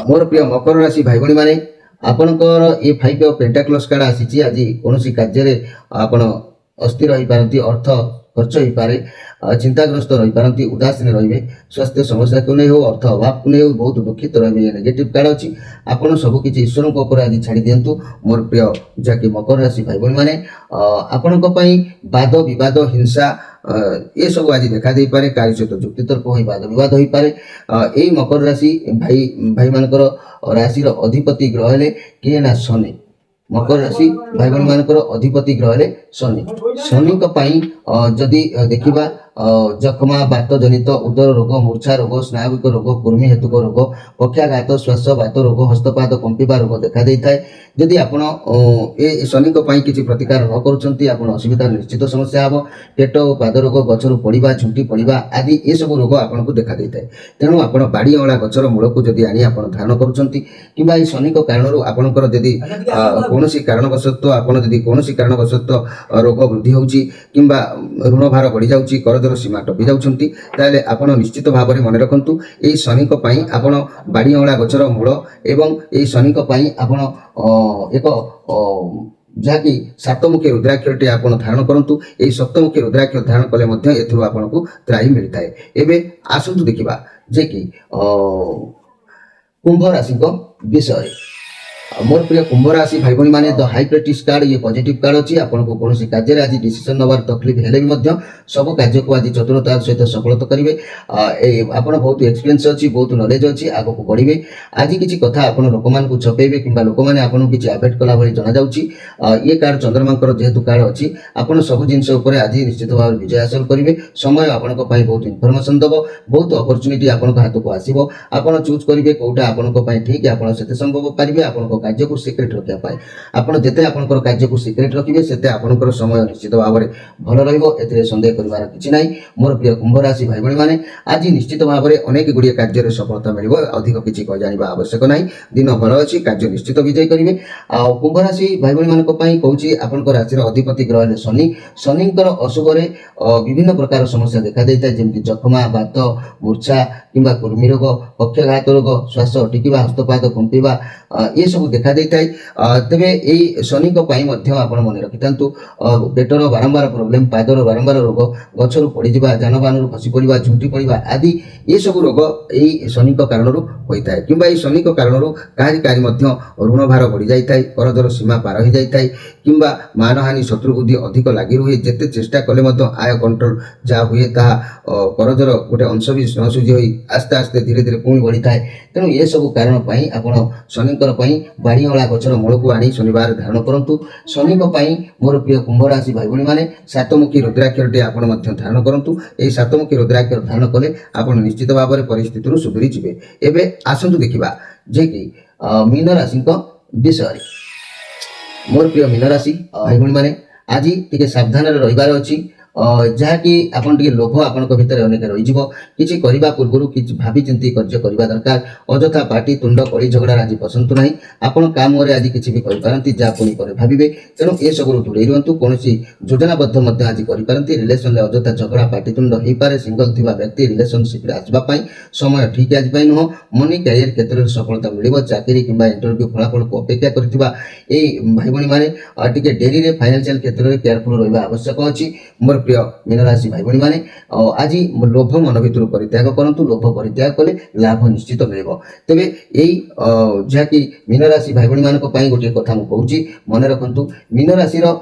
ମୋର ପ୍ରିୟ ମକର ରାଶି ଭାଇ ଭଉଣୀମାନେ, ଆପଣଙ୍କର ଏ 5 ଅଫ୍ ପେଣ୍ଟାକ୍ଲସ୍ କାର୍ଡ଼ ଆସିଛି। ଆଜି କୌଣସି କାର୍ଯ୍ୟରେ ଆପଣ ଅସ୍ଥିର ହୋଇପାରନ୍ତି, ଅର୍ଥ ଖର୍ଚ୍ଚ ହୋଇପାରେ, ଚିନ୍ତାଗ୍ରସ୍ତ ରହିପାରନ୍ତି, ଉଦାସୀନ ରହିବେ, ସ୍ୱାସ୍ଥ୍ୟ ସମସ୍ୟାକୁ ନେଇ ହେଉ, ଅର୍ଥ ଅଭାବକୁ ନେଇ ହେଉ ବହୁତ ଦୁଃଖିତ ରହିବେ। ଏ ନେଗେଟିଭ୍ କାର୍ଡ଼ ଅଛି। ଆପଣ ସବୁକିଛି ଈଶ୍ୱରଙ୍କ ଉପରେ ଆଜି ଛାଡ଼ି ଦିଅନ୍ତୁ ମୋର ପ୍ରିୟ ଯାହାକି ମକର ରାଶି ଭାଇ ଭଉଣୀମାନେ। ଆପଣଙ୍କ ପାଇଁ ବାଦ ବିବାଦ, ହିଂସା ଏସବୁ ଆଜି ଦେଖା ଦେଇପାରେ, କାରି ସହିତ ଯୁକ୍ତିତର୍କ ହୋଇ ବାଦ ବିବାଦ ହୋଇପାରେ। ଏହି ମକର ରାଶି ଭାଇମାନଙ୍କର ରାଶିର ଅଧିପତି ଗ୍ରହ ହେଲେ କିଏ ନା ଶନି। ମକର ରାଶି ଭାଇ ଭଉଣୀମାନଙ୍କର ଅଧିପତି ଗ୍ରହ ହେଲେ ଶନି। ଶନିଙ୍କ ପାଇଁ ଯଦି ଦେଖିବା ଯକ୍ଷ୍ମା, ବାତ ଜନିତ ଉଦର ରୋଗ, ମୂର୍ଚ୍ଛା ରୋଗ, ସ୍ନାୟବିକ ରୋଗ, କୃମି ହେତୁକ ରୋଗ, ପକ୍ଷାଘାତ, ଶ୍ୱାସ ବାତ ରୋଗ, ହସ୍ତପାଦ କମ୍ପିବା ରୋଗ ଦେଖା ଦେଇଥାଏ। ଯଦି ଆପଣ ଏ ଶନିଙ୍କ ପାଇଁ କିଛି ପ୍ରତିକାର ନ କରୁଛନ୍ତି, ଆପଣ ଅସୁବିଧାର ନିଶ୍ଚିତ ସମସ୍ୟା ହେବ। ପେଟ ଓ ପାଦ ରୋଗ, ଗଛରୁ ପଡ଼ିବା, ଝୁଣ୍ଟି ପଡ଼ିବା ଆଦି ଏସବୁ ରୋଗ ଆପଣଙ୍କୁ ଦେଖା ଦେଇଥାଏ। ତେଣୁ ଆପଣ ବାଡ଼ି ଅଁଳା ଗଛର ମୂଳକୁ ଯଦି ଆଣି ଆପଣ ଧାରଣ କରୁଛନ୍ତି କିମ୍ବା ଏହି ଶନିଙ୍କ କାରଣରୁ ଆପଣଙ୍କର ଯଦି କୌଣସି କାରଣବଶତଃ ରୋଗ ବୃଦ୍ଧି ହେଉଛି କିମ୍ବା ଋଣ ଭାର ବଢ଼ିଯାଉଛି, କରଦର ସୀମା ଟପି ଯାଉଛନ୍ତି, ତାହେଲେ ଆପଣ ନିଶ୍ଚିତ ଭାବରେ ମନେ ରଖନ୍ତୁ ଏହି ଶନିଙ୍କ ପାଇଁ ଆପଣ ବାଡ଼ି ଅଁଳା ଗଛର ମୂଳ ଏବଂ ଏହି ଶନିଙ୍କ ପାଇଁ ଆପଣ ଏକ ଯାହାକି ସାତମୁଖୀ ରୁଦ୍ରାକ୍ଷରଟି ଆପଣ ଧାରଣ କରନ୍ତୁ। ଏହି ସପ୍ତମୁଖୀ ରୁଦ୍ରାକ୍ଷର ଧାରଣ କଲେ ମଧ୍ୟ ଏଥିରୁ ଆପଣଙ୍କୁ ତ୍ରାହି ମିଳିଥାଏ। ଏବେ ଆସନ୍ତୁ ଦେଖିବା ଯେ କି କୁମ୍ଭ ରାଶିଙ୍କ ବିଷୟରେ। ମୋର ପ୍ରିୟ କୁମ୍ଭ ରାଶି ଭାଇ ଭଉଣୀମାନେ, ଦ ହାଇ ପ୍ରେଷ୍ଟିଜ୍ କାର୍ଡ଼ ଇଏ ପଜିଟିଭ୍ କାର୍ଡ଼ ଅଛି। ଆପଣଙ୍କୁ କୌଣସି କାର୍ଯ୍ୟରେ ଆଜି ଡିସିସନ୍ ନେବାର ତକଲିଫ ହେଲେ ବି ମଧ୍ୟ ସବୁ କାର୍ଯ୍ୟକୁ ଆଜି ଚତୁରତାର ସହିତ ସଫଳତା କରିବେ। ଆପଣ ବହୁତ ଏକ୍ସପିରିଏନ୍ସ ଅଛି, ବହୁତ ନଲେଜ ଅଛି, ଆଗକୁ ବଢ଼ିବେ। ଆଜି କିଛି କଥା ଆପଣ ଲୋକମାନଙ୍କୁ ଛପେଇବେ କିମ୍ବା ଲୋକମାନେ ଆପଣଙ୍କୁ କିଛି ଆଭଏଡ୍ କଲା ଭଳି ଜଣାଯାଉଛି। ଇଏ କାର୍ଡ଼ ଚନ୍ଦ୍ରମାଙ୍କର ଯେହେତୁ କାର୍ଡ଼ ଅଛି, ଆପଣ ସବୁ ଜିନିଷ ଉପରେ ଆଜି ନିଶ୍ଚିତ ଭାବରେ ବିଜୟ ହାସଲ କରିବେ। ସମୟ ଆପଣଙ୍କ ପାଇଁ ବହୁତ ଇନଫର୍ମେସନ୍ ଦେବ, ବହୁତ ଅପରଚ୍ୟୁନିଟି ଆପଣଙ୍କ ହାତକୁ ଆସିବ। ଆପଣ ଚୁଜ୍ କରିବେ କେଉଁଟା ଆପଣଙ୍କ ପାଇଁ ଠିକ୍, ଆପଣ ସେତେ ସମ୍ଭବ ପାରିବେ ଆପଣଙ୍କ କାର୍ଯ୍ୟକୁ ସିକ୍ରେଟ୍ ରଖିବା ପାଇଁ। ଆପଣ ଯେତେ ଆପଣଙ୍କର କାର୍ଯ୍ୟକୁ ସିକ୍ରେଟ୍ ରଖିବେ ସେତେ ଆପଣଙ୍କର ସମୟ ନିଶ୍ଚିତ ଭାବରେ ଭଲ ରହିବ, ଏଥିରେ ସନ୍ଦେହ କରିବାର କିଛି ନାହିଁ। ମୋର ପ୍ରିୟ କୁମ୍ଭ ରାଶି ଭାଇ ଭଉଣୀମାନେ, ଆଜି ନିଶ୍ଚିତ ଭାବରେ ଅନେକ ଗୁଡ଼ିଏ କାର୍ଯ୍ୟରେ ସଫଳତା ମିଳିବ, ଅଧିକ କିଛି ଜାଣିବା ଆବଶ୍ୟକ ନାହିଁ। ଦିନ ଭଲ ଅଛି, କାର୍ଯ୍ୟ ନିଶ୍ଚିତ ବିଜୟ କରିବେ। ଆଉ କୁମ୍ଭ ରାଶି ଭାଇ ଭଉଣୀମାନଙ୍କ ପାଇଁ କହୁଛି, ଆପଣଙ୍କ ରାଶିର ଅଧିପତି ଗ୍ରହ ହେଲେ ଶନି। ଶନିଙ୍କର ଅଶୁଭରେ ବିଭିନ୍ନ ପ୍ରକାର ସମସ୍ୟା ଦେଖା ଦେଇଥାଏ, ଯେମିତି ଯକ୍ଷ୍ମା, ବାତ, ମୂର୍ଚ୍ଛା କିମ୍ବା କୃମି ରୋଗ, ପକ୍ଷାଘାତ ରୋଗ, ଶ୍ୱାସ ଅଟକିବା, ହସ୍ତପାଦ କମ୍ପିବା ଏସବୁ देखा देइथाय तेबे एई शनि को पाई मध्य आपण मन रखितांतु पेटर बारंबार प्रोब्लेम पादर बारंबार रोग गछरु पड़ी जिबा जानबानरु खसी पड़िबा झुंटी पड़िबा आदि ये सब रोग एई शनि को कारणरु होइथाय किबा एई शनि को कारणरु कारी मध्य ऋण भार बढ़ी जाइथाय करजर सीमा पार हो जाइथाय किबा मानहानि शत्रु बुद्धि अधिक लागि रहे जेते चेष्टा कले मध्य आय कंट्रोल जा हुए ता करजर गोटे अंश भी नसुझी होई आस्ते आस्ते धीरे धीरे पुणी बढ़ी थाए तेणु ये सब कारण पई आपण शनिकर पई बाड़ीअला गछर मूल को आनी शनिवार धारण करंतु शनि को पई मोर प्रिय कुंभ राशि भाई भणी माने सातमुखी रुद्राक्षरटी आपण मध्य धारण करंतु एई सातमुखी रुद्राक्षर धारण कले आपण निश्चित भाव में परिस्थिति सुधरी जिवे एबे आसंतु देखिबा जे कि मीन राशि विषय मोर प्रिय मीन राशि भाई भणी माने आज टिके सावधान रहिबार अछि जहाँकि आपन टिके लोभ आपनक भितर अनेक रहिजिवो किछि करिबा पूर्वरु किछि भाबी चिंती कार्य करिबा दरकार अजथा पार्टी तुंड कଳି झगड़ा आज पसंद नाही आपन काम रे आज किछि भी करि पारंती जा पुनी करे भाबिबे तेणु ए सबरु दूरे रहंतु कोनोसी योजनाबद्ध मध्य आज करि पारंती रिलेशन रे अजथा झगड़ा पार्टी तुंड हेइ पारे सिंगल थिबा व्यक्ति रिलेशनशिप रे आजबा पई समय ठीक आज पई न मनी कैरियर क्षेत्र रे सफलता मिलिबो चाकरी किबा इंटरव्यू फलाफल को अपेक्षा करथिबा ए भाई भणी माने टिके डेरी रे फाइनेंशियल क्षेत्र रे केयरफुल रहबा आवश्यक अछि मोर प्रिय मीन राशि भाई भणी माने आज लोभ मन भितर परित्याग करंतु लोभ परित्याग कले लाभ निश्चित मिलिबो तेबे एई जाकी मीन राशि भाई भणी मानक पई गोटे कथा मु कहूची मन रखंतु मीन राशि रो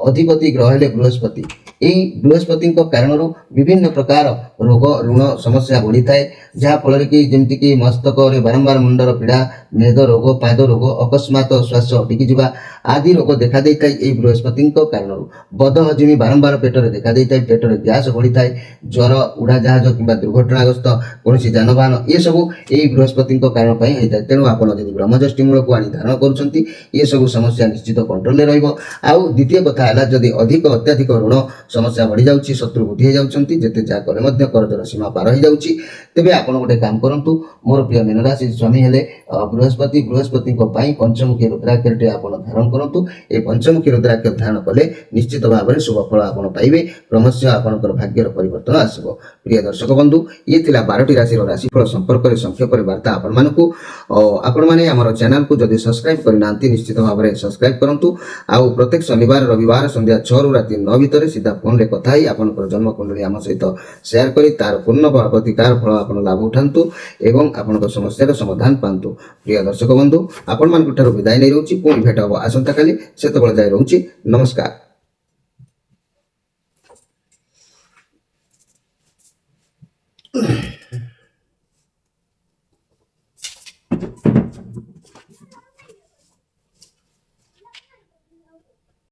अधिपति ग्रह हेले बृहस्पति एई बृहस्पति को कारणरु विभिन्न प्रकार रोग ऋण समस्या बढ़ी थाए जहा फल कि जेमति कि मस्तक रे बारंबार मुंडर पीड़ा मेद रोग पाद रोग अकस्मात श्वास अटकी जिबा आदि रोग देखा देई थाए एई बृहस्पति को कारणरु बद हजमी बारंबार पेट रे देखा देई थाए पेट रे गैस बढ़ी थाए ज्वर उड़ा जहाज किबा दुर्घटनाग्रस्त कोनोसी जानवाहन ये सब एई बृहस्पति को कारण पई होई थाए तेणु आपण जदि ब्रह्मजष्टि मूल को आनी धारण करूछंती ये सब समस्या निश्चित कंट्रोल रे रहइबो आउ द्वितीय कथा हला जदि अधिक अत्याधिक ऋण समस्या बढ़ी जाउची शत्रु बुद्धि हो जाउछंती जेते जा कले मध्य करजर सीमा पार हो जाउची तेबे आपण गोटे काम करंतु मोर प्रिय मीन राशि स्वामी हेले बृहस्पति को पाई पंचमुखी रुद्राक्षरटी आपण धारण करंतु ए पंचमुखी रुद्राक्षर धारण कले निश्चित भाव में शुभ फल आपण पाइबे क्रमशः आपनकर भाग्यर परिवर्तन आसीबो प्रिय दर्शक बंधु ये थिला 12टी राशि राशिफल संपर्क रे संक्षेप रे वार्ता आपण मानकु आपण माने हमर चैनल को जदि सब्सक्राइब करिनांती निश्चित भाव में सब्सक्राइब करंतु आउ प्रत्येक शनिवार रविवार संध्या 6 रु राति 9 भितर सीधा फोन रे कथा ही आपनकर जन्म कुंडली हम सहित शेयर करी तार पूर्ण प्रतिकार फल आपण लाभ उठांतु एवं आपनकर समस्या समाधान पांतु प्रिय दर्शक बंधु आपण मानकु ठारो विदाय नै रहउची पुणी भेट हो आसंता काली सेतबेले जाय रहउची नमस्कार।